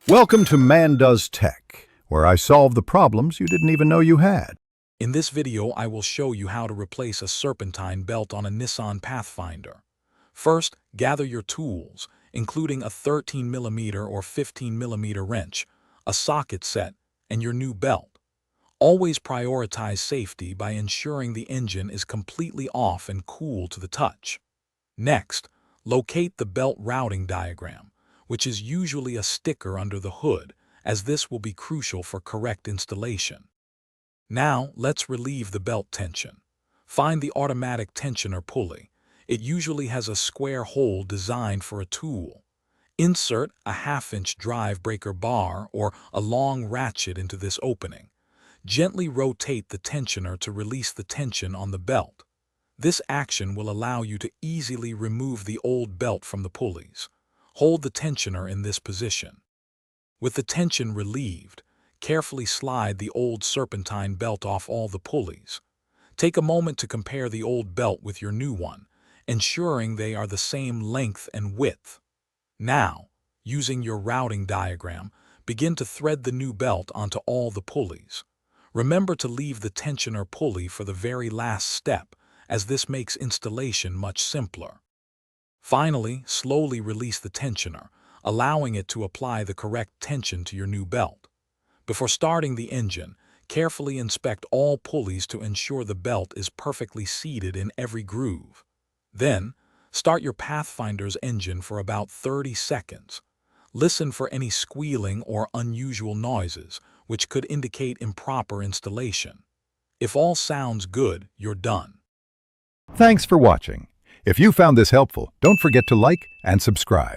Welcome to Man Does Tech, where I solve the problems you didn't even know you had. In this video, I will show you how to replace a Serpentine belt on a Nissan Pathfinder. First, gather your tools, including a 13mm or 15mm wrench, a socket set, and your new belt. Always prioritize safety by ensuring the engine is completely off and cool to the touch. Next, locate the belt routing diagram, which is usually a sticker under the hood, as this will be crucial for correct installation. Now, let's relieve the belt tension. Find the automatic tensioner pulley. It usually has a square hole designed for a tool. Insert a 1/2-inch drive breaker bar or a long ratchet into this opening. Gently rotate the tensioner to release the tension on the belt. This action will allow you to easily remove the old belt from the pulleys. Hold the tensioner in this position. With the tension relieved, carefully slide the old Serpentine belt off all the pulleys. Take a moment to compare the old belt with your new one, ensuring they are the same length and width. Now, using your routing diagram, begin to thread the new belt onto all the pulleys. Remember to leave the tensioner pulley for the very last step, as this makes installation much simpler. Finally, slowly release the tensioner, allowing it to apply the correct tension to your new belt. Before starting the engine, carefully inspect all pulleys to ensure the belt is perfectly seated in every groove. Then, start your Pathfinder's engine for about 30 seconds. Listen for any squealing or unusual noises, which could indicate improper installation. If all sounds good, you're done. Thanks for watching. If you found this helpful, don't forget to like and subscribe.